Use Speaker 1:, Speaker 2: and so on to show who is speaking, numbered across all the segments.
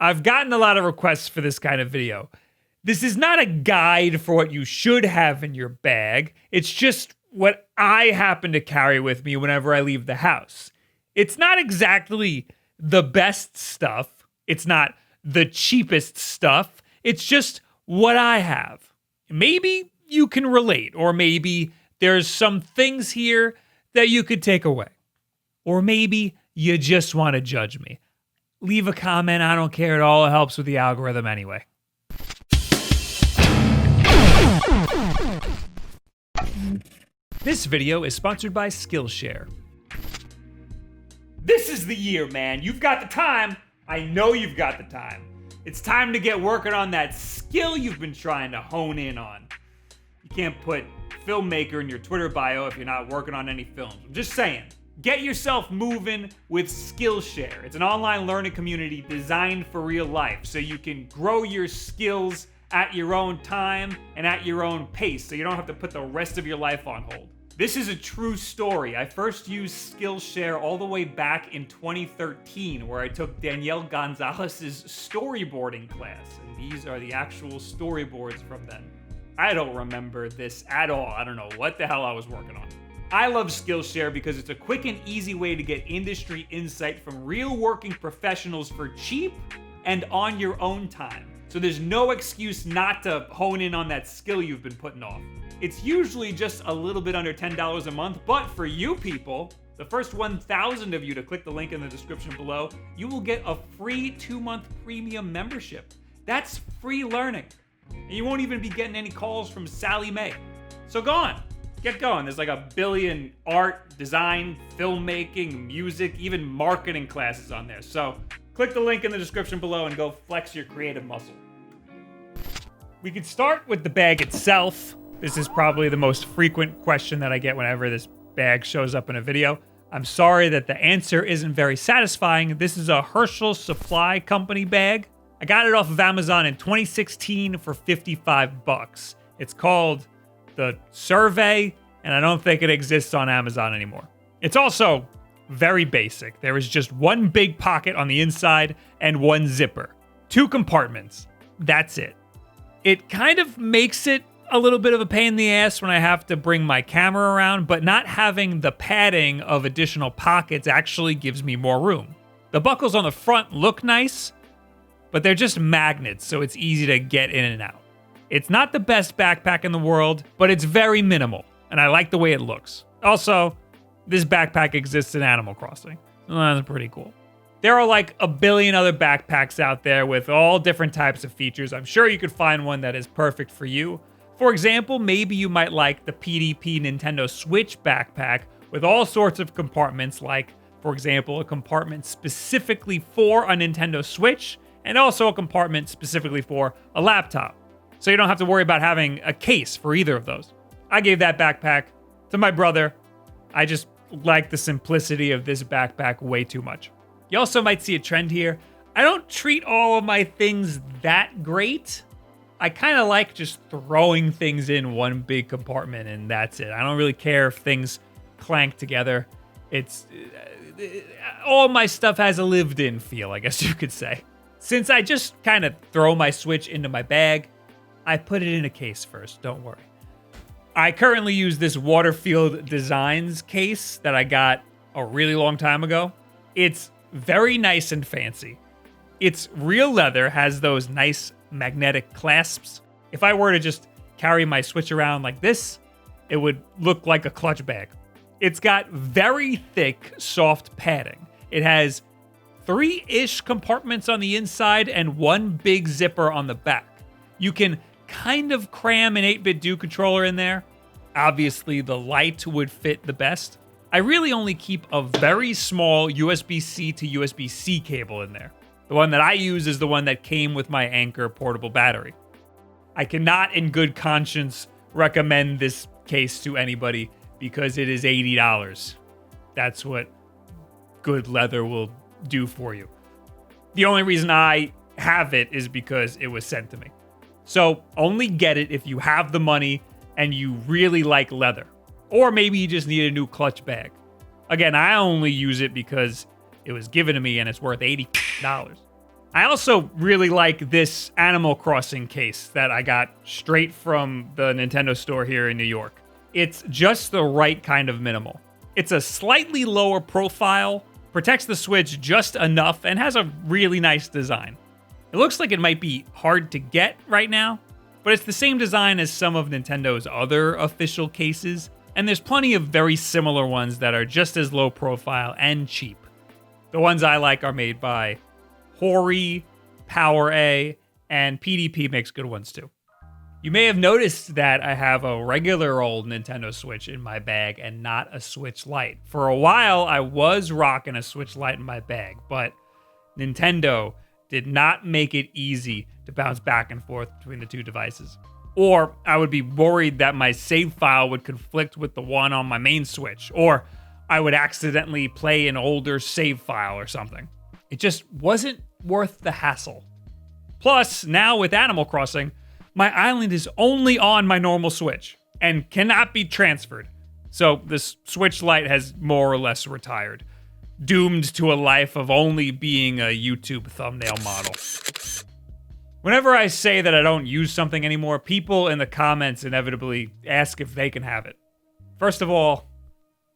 Speaker 1: I've gotten a lot of requests for this kind of video. This is not a guide for what you should have in your bag. It's just what I happen to carry with me whenever I leave the house. It's not exactly the best stuff. It's not the cheapest stuff. It's just what I have. Maybe you can relate, or maybe there's some things here that you could take away. Or maybe you just want to judge me. Leave a comment, I don't care at all. It helps with the algorithm anyway. This video is sponsored by Skillshare. This is the year, man. You've got the time. I know you've got the time. It's time to get working on that skill you've been trying to hone in on. You can't put filmmaker in your Twitter bio if you're not working on any films. I'm just saying. Get yourself moving with Skillshare. It's an online learning community designed for real life, so you can grow your skills at your own time and at your own pace, so you don't have to put the rest of your life on hold. This is a true story. I first used Skillshare all the way back in 2013, where I took Danielle Gonzalez's storyboarding class, and these are the actual storyboards from then. I don't remember this at all. I don't know what the hell I was working on. I love Skillshare because it's a quick and easy way to get industry insight from real working professionals for cheap and on your own time. So there's no excuse not to hone in on that skill you've been putting off. It's usually just a little bit under $10 a month, but for you people, the first 1,000 of you to click the link in the description below, you will get a free 2-month premium membership. That's free learning. And you won't even be getting any calls from Sally Mae. So go on. Get going. There's like a billion art, design, filmmaking, music, even marketing classes on there. So click the link in the description below and go flex your creative muscle. We could start with the bag itself. This is probably the most frequent question that I get whenever this bag shows up in a video. I'm sorry that the answer isn't very satisfying. This is a Herschel Supply Company bag. I got it off of Amazon in 2016 for 55 bucks. It's called the Survey, and I don't think it exists on Amazon anymore. It's also very basic. There is just one big pocket on the inside and one zipper. 2 compartments. That's it. It kind of makes it a little bit of a pain in the ass when I have to bring my camera around, but not having the padding of additional pockets actually gives me more room. The buckles on the front look nice, but they're just magnets, so it's easy to get in and out. It's not the best backpack in the world, but it's very minimal, and I like the way it looks. Also, this backpack exists in Animal Crossing. Well, that's pretty cool. There are like a billion other backpacks out there with all different types of features. I'm sure you could find one that is perfect for you. For example, maybe you might like the PDP Nintendo Switch backpack with all sorts of compartments, like, for example, a compartment specifically for a Nintendo Switch, and also a compartment specifically for a laptop. So you don't have to worry about having a case for either of those. I gave that backpack to my brother. I just like the simplicity of this backpack way too much. You also might see a trend here. I don't treat all of my things that great. I kind of like just throwing things in one big compartment and that's it. I don't really care if things clank together. All my stuff has a lived-in feel, I guess you could say. Since I just kind of throw my Switch into my bag, I put it in a case first, don't worry. I currently use this Waterfield Designs case that I got a really long time ago. It's very nice and fancy. It's real leather, has those nice magnetic clasps. If I were to just carry my Switch around like this, it would look like a clutch bag. It's got very thick, soft padding. It has 3-ish compartments on the inside and one big zipper on the back. You can kind of cram an 8-bit Do controller in there. Obviously, the Lite would fit the best. I really only keep a very small USB-C to USB-C cable in there. The one that I use is the one that came with my Anker portable battery. I cannot in good conscience recommend this case to anybody because it is $80. That's what good leather will do for you. The only reason I have it is because it was sent to me. So only get it if you have the money and you really like leather. Or maybe you just need a new clutch bag. Again, I only use it because it was given to me and it's worth $80. I also really like this Animal Crossing case that I got straight from the Nintendo store here in New York. It's just the right kind of minimal. It's a slightly lower profile, protects the Switch just enough, and has a really nice design. It looks like it might be hard to get right now, but it's the same design as some of Nintendo's other official cases, and there's plenty of very similar ones that are just as low profile and cheap. The ones I like are made by Hori, Power A, and PDP makes good ones too. You may have noticed that I have a regular old Nintendo Switch in my bag and not a Switch Lite. For a while, I was rocking a Switch Lite in my bag, but Nintendo did not make it easy to bounce back and forth between the two devices. Or I would be worried that my save file would conflict with the one on my main Switch, or I would accidentally play an older save file or something. It just wasn't worth the hassle. Plus, now with Animal Crossing, my island is only on my normal Switch and cannot be transferred. So this Switch Lite has more or less retired, doomed to a life of only being a YouTube thumbnail model. Whenever I say that I don't use something anymore, people in the comments inevitably ask if they can have it. First of all,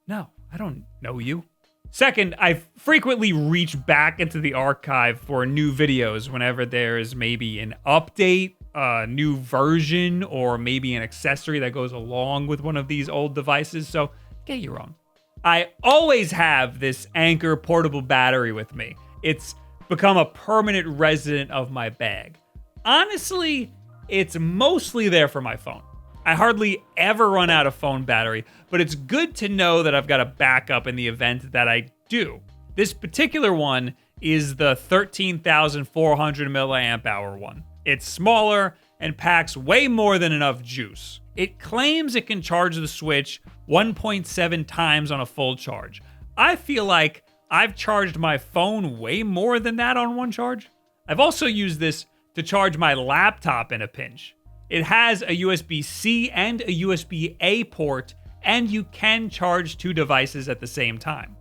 Speaker 1: no, I don't know you. Second, I frequently reach back into the archive for new videos whenever there is maybe an update, a new version, or maybe an accessory that goes along with one of these old devices, so get your own. I always have this Anker portable battery with me. It's become a permanent resident of my bag. Honestly, it's mostly there for my phone. I hardly ever run out of phone battery, but it's good to know that I've got a backup in the event that I do. This particular one is the 13,400 milliamp hour one. It's smaller and packs way more than enough juice. It claims it can charge the Switch 1.7 times on a full charge. I feel like I've charged my phone way more than that on one charge. I've also used this to charge my laptop in a pinch. It has a USB-C and a USB-A port, and you can charge two devices at the same time.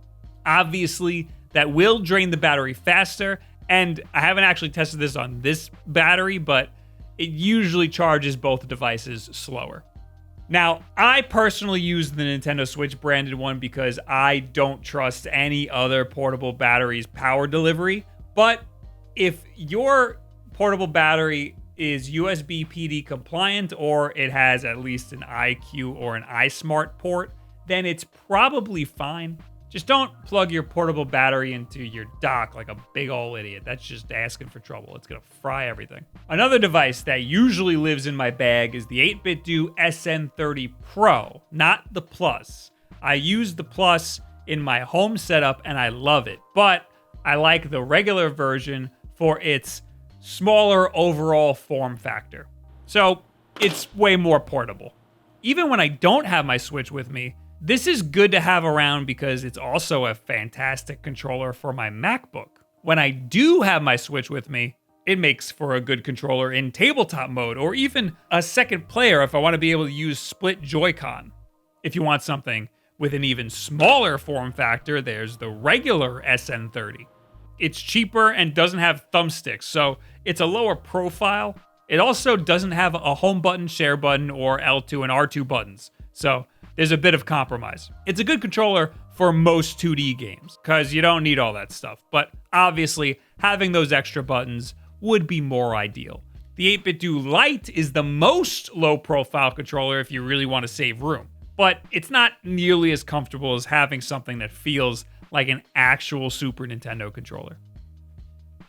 Speaker 1: Obviously, that will drain the battery faster, and I haven't actually tested this on this battery, but it usually charges both devices slower. Now, I personally use the Nintendo Switch branded one because I don't trust any other portable battery's power delivery, but if your portable battery is USB PD compliant, or it has at least an iQ or an iSmart port, then it's probably fine. Just don't plug your portable battery into your dock like a big ol' idiot. That's just asking for trouble. It's gonna fry everything. Another device that usually lives in my bag is the 8BitDo SN30 Pro, not the Plus. I use the Plus in my home setup and I love it, but I like the regular version for its smaller overall form factor. So it's way more portable. Even when I don't have my Switch with me, this is good to have around because it's also a fantastic controller for my MacBook. When I do have my Switch with me, it makes for a good controller in tabletop mode, or even a second player if I want to be able to use split Joy-Con. If you want something with an even smaller form factor, there's the regular SN30. It's cheaper and doesn't have thumbsticks, so it's a lower profile. It also doesn't have a home button, share button, or L2 and R2 buttons, so there's a bit of compromise. It's a good controller for most 2D games, because you don't need all that stuff, but obviously having those extra buttons would be more ideal. The 8BitDo Lite is the most low-profile controller if you really want to save room, but it's not nearly as comfortable as having something that feels like an actual Super Nintendo controller.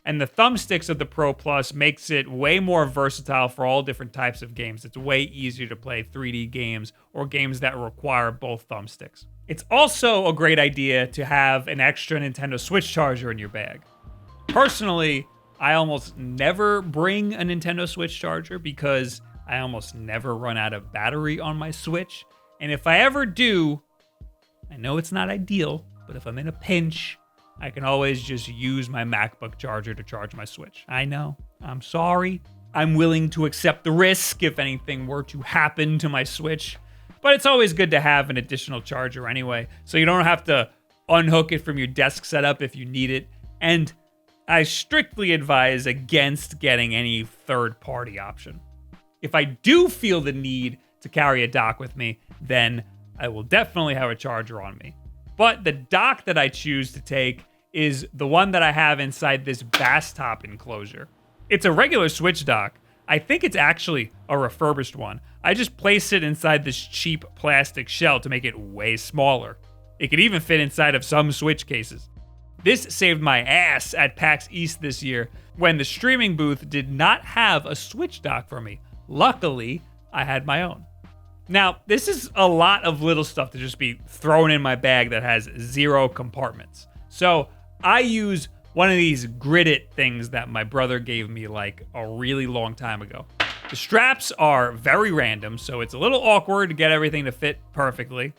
Speaker 1: And the thumbsticks of the Pro Plus makes it way more versatile for all different types of games. It's way easier to play 3D games or games that require both thumbsticks. It's also a great idea to have an extra Nintendo Switch charger in your bag. Personally, I almost never bring a Nintendo Switch charger because I almost never run out of battery on my Switch. And if I ever do, I know it's not ideal, but if I'm in a pinch, I can always just use my MacBook charger to charge my Switch. I know, I'm sorry. I'm willing to accept the risk if anything were to happen to my Switch, but it's always good to have an additional charger anyway, so you don't have to unhook it from your desk setup if you need it. And I strictly advise against getting any third-party option. If I do feel the need to carry a dock with me, then I will definitely have a charger on me. But the dock that I choose to take is the one that I have inside this bass top enclosure. It's a regular Switch dock. I think it's actually a refurbished one. I just placed it inside this cheap plastic shell to make it way smaller. It could even fit inside of some Switch cases. This saved my ass at PAX East this year when the streaming booth did not have a Switch dock for me. Luckily, I had my own. Now, this is a lot of little stuff to just be thrown in my bag that has 0 compartments. So I use one of these gridded things that my brother gave me like a really long time ago. The straps are very random, so it's a little awkward to get everything to fit perfectly.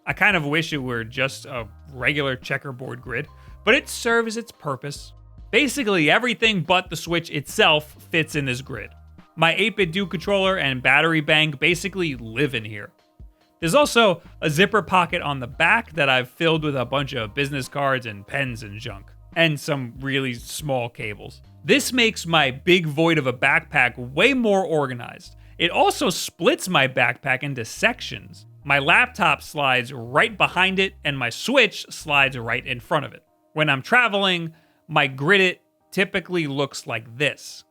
Speaker 1: I kind of wish it were just a regular checkerboard grid, but it serves its purpose. Basically, everything but the Switch itself fits in this grid. My 8-bit Duke controller and battery bank basically live in here. There's also a zipper pocket on the back that I've filled with a bunch of business cards and pens and junk, and some really small cables. This makes my big void of a backpack way more organized. It also splits my backpack into sections. My laptop slides right behind it, and my Switch slides right in front of it. When I'm traveling, my gridded typically looks like this.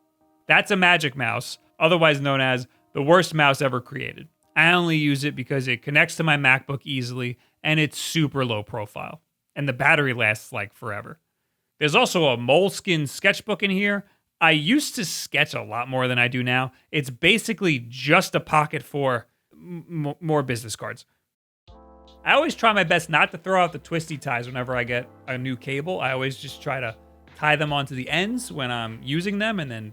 Speaker 1: That's a Magic Mouse, otherwise known as the worst mouse ever created. I only use it because it connects to my MacBook easily, and it's super low profile. And the battery lasts like forever. There's also a Moleskine Sketchbook in here. I used to sketch a lot more than I do now. It's basically just a pocket for more business cards. I always try my best not to throw out the twisty ties whenever I get a new cable. I always just try to tie them onto the ends when I'm using them and then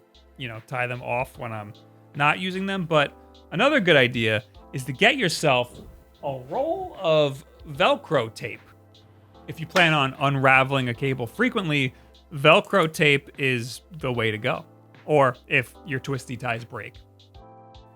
Speaker 1: tie them off when I'm not using them. But another good idea is to get yourself a roll of Velcro tape. If you plan on unraveling a cable frequently, Velcro tape is the way to go. Or if your twisty ties break.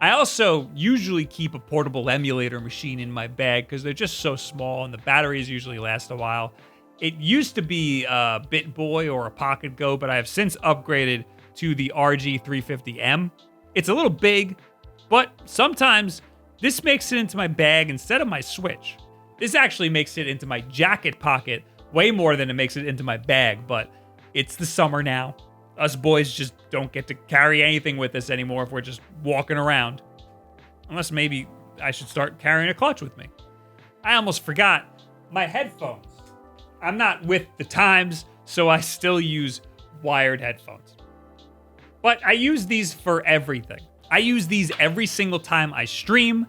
Speaker 1: I also usually keep a portable emulator machine in my bag because they're just so small and the batteries usually last a while. It used to be a BitBoy or a Pocket Go, but I have since upgraded to the RG350M. It's a little big, but sometimes this makes it into my bag instead of my Switch. This actually makes it into my jacket pocket way more than it makes it into my bag, but it's the summer now. Us boys just don't get to carry anything with us anymore if we're just walking around. Unless maybe I should start carrying a clutch with me. I almost forgot my headphones. I'm not with the times, so I still use wired headphones. But I use these for everything. I use these every single time I stream,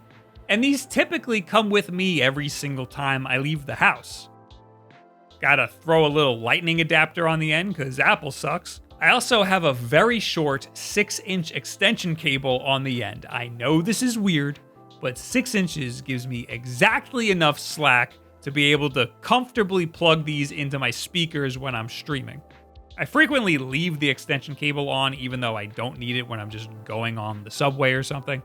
Speaker 1: and these typically come with me every single time I leave the house. Gotta throw a little lightning adapter on the end because Apple sucks. I also have a very short 6-inch extension cable on the end. I know this is weird, but 6 inches gives me exactly enough slack to be able to comfortably plug these into my speakers when I'm streaming. I frequently leave the extension cable on even though I don't need it when I'm just going on the subway or something,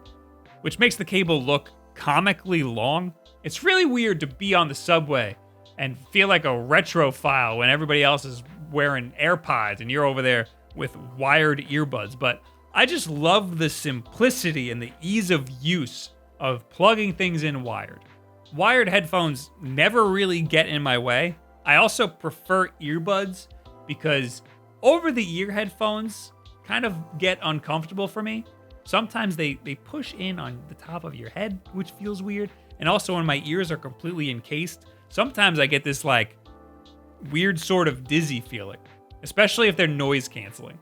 Speaker 1: which makes the cable look comically long. It's really weird to be on the subway and feel like a retrophile when everybody else is wearing AirPods and you're over there with wired earbuds, but I just love the simplicity and the ease of use of plugging things in wired. Wired headphones never really get in my way. I also prefer earbuds because over-the-ear headphones kind of get uncomfortable for me. Sometimes they push in on the top of your head, which feels weird. And also when my ears are completely encased, sometimes I get this like weird sort of dizzy feeling, especially if they're noise canceling.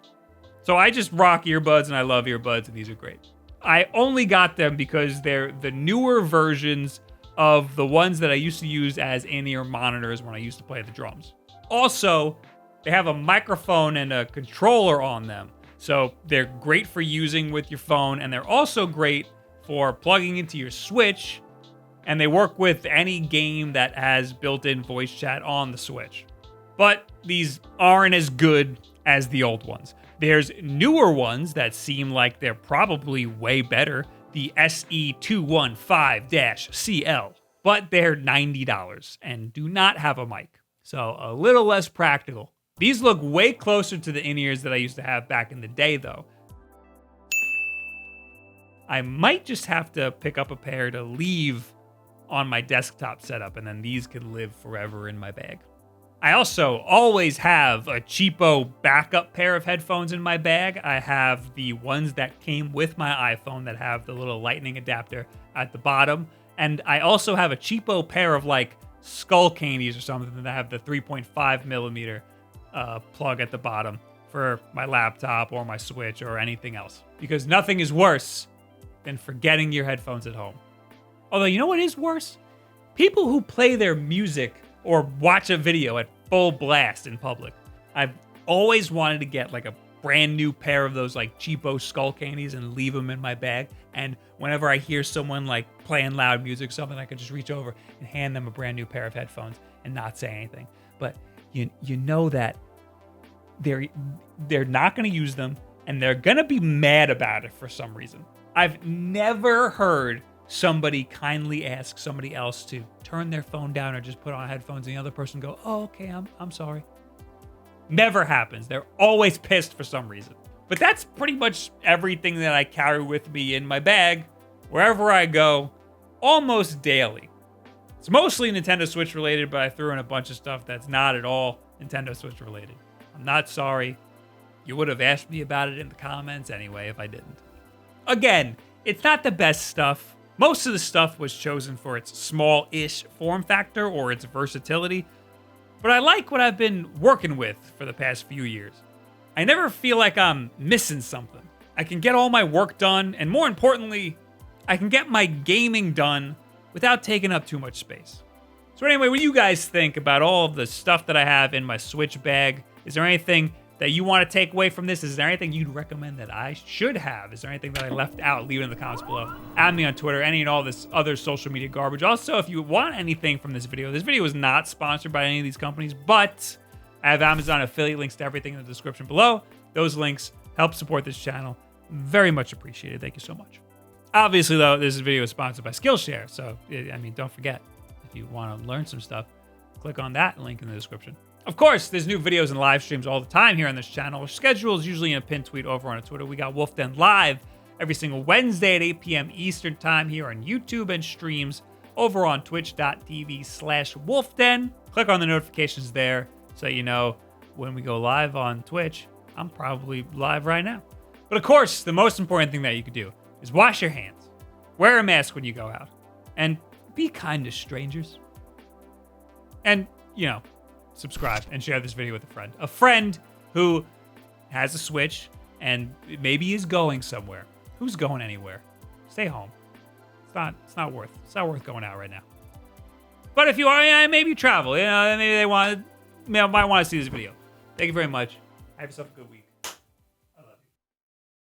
Speaker 1: So I just rock earbuds and I love earbuds and these are great. I only got them because they're the newer versions of the ones that I used to use as in-ear monitors when I used to play the drums. Also, they have a microphone and a controller on them. So they're great for using with your phone, and they're also great for plugging into your Switch, and they work with any game that has built-in voice chat on the Switch. But these aren't as good as the old ones. There's newer ones that seem like they're probably way better, the SE215-CL, but they're $90 and do not have a mic, so a little less practical. These look way closer to the in-ears that I used to have back in the day, though. I might just have to pick up a pair to leave on my desktop setup, and then these could live forever in my bag. I also always have a cheapo backup pair of headphones in my bag. I have the ones that came with my iPhone that have the little lightning adapter at the bottom. And I also have a cheapo pair of like skull candies or something that have the 3.5 millimeter plug at the bottom for my laptop or my Switch or anything else. Because nothing is worse than forgetting your headphones at home. Although, you know what is worse? People who play their music or watch a video at full blast in public. I've always wanted to get like a brand new pair of those like cheapo skull candies and leave them in my bag. And whenever I hear someone like playing loud music, something, I could just reach over and hand them a brand new pair of headphones and not say anything. But you know that they're not going to use them and they're going to be mad about it for some reason. I've never heard somebody kindly ask somebody else to turn their phone down or just put on headphones and the other person go, "Oh, okay, I'm sorry." Never happens. They're always pissed for some reason. But that's pretty much everything that I carry with me in my bag wherever I go, almost daily. It's mostly Nintendo Switch related, but I threw in a bunch of stuff that's not at all Nintendo Switch related. I'm not sorry. You would have asked me about it in the comments anyway if I didn't. Again, it's not the best stuff. Most of the stuff was chosen for its small-ish form factor or its versatility, but I like what I've been working with for the past few years. I never feel like I'm missing something. I can get all my work done, and more importantly, I can get my gaming done without taking up too much space. So anyway, what do you guys think about all of the stuff that I have in my Switch bag? Is there anything that you want to take away from this? Is there anything you'd recommend that I should have? Is there anything that I left out? Leave it in the comments below. Add me on Twitter, any and all this other social media garbage. Also, if you want anything from this video is not sponsored by any of these companies, but I have Amazon affiliate links to everything in the description below. Those links help support this channel. Very much appreciated. Thank you so much. Obviously, though, this video is sponsored by Skillshare, so, I mean, don't forget, if you want to learn some stuff, click on that link in the description. Of course, there's new videos and live streams all the time here on this channel. Our schedule is usually in a pinned tweet over on Twitter. We got Wulff Den live every single Wednesday at 8 p.m. Eastern time here on YouTube and streams over on twitch.tv/WulffDen. Click on the notifications there so you know when we go live on Twitch. I'm probably live right now. But of course, the most important thing that you could do is wash your hands, wear a mask when you go out, and be kind to strangers. And, you know, subscribe and share this video with a friend. A friend who has a Switch and maybe is going somewhere. Who's going anywhere? Stay home. It's not worth going out right now. But if you are, maybe you travel. You know, maybe they might want to see this video. Thank you very much. Have yourself a good week.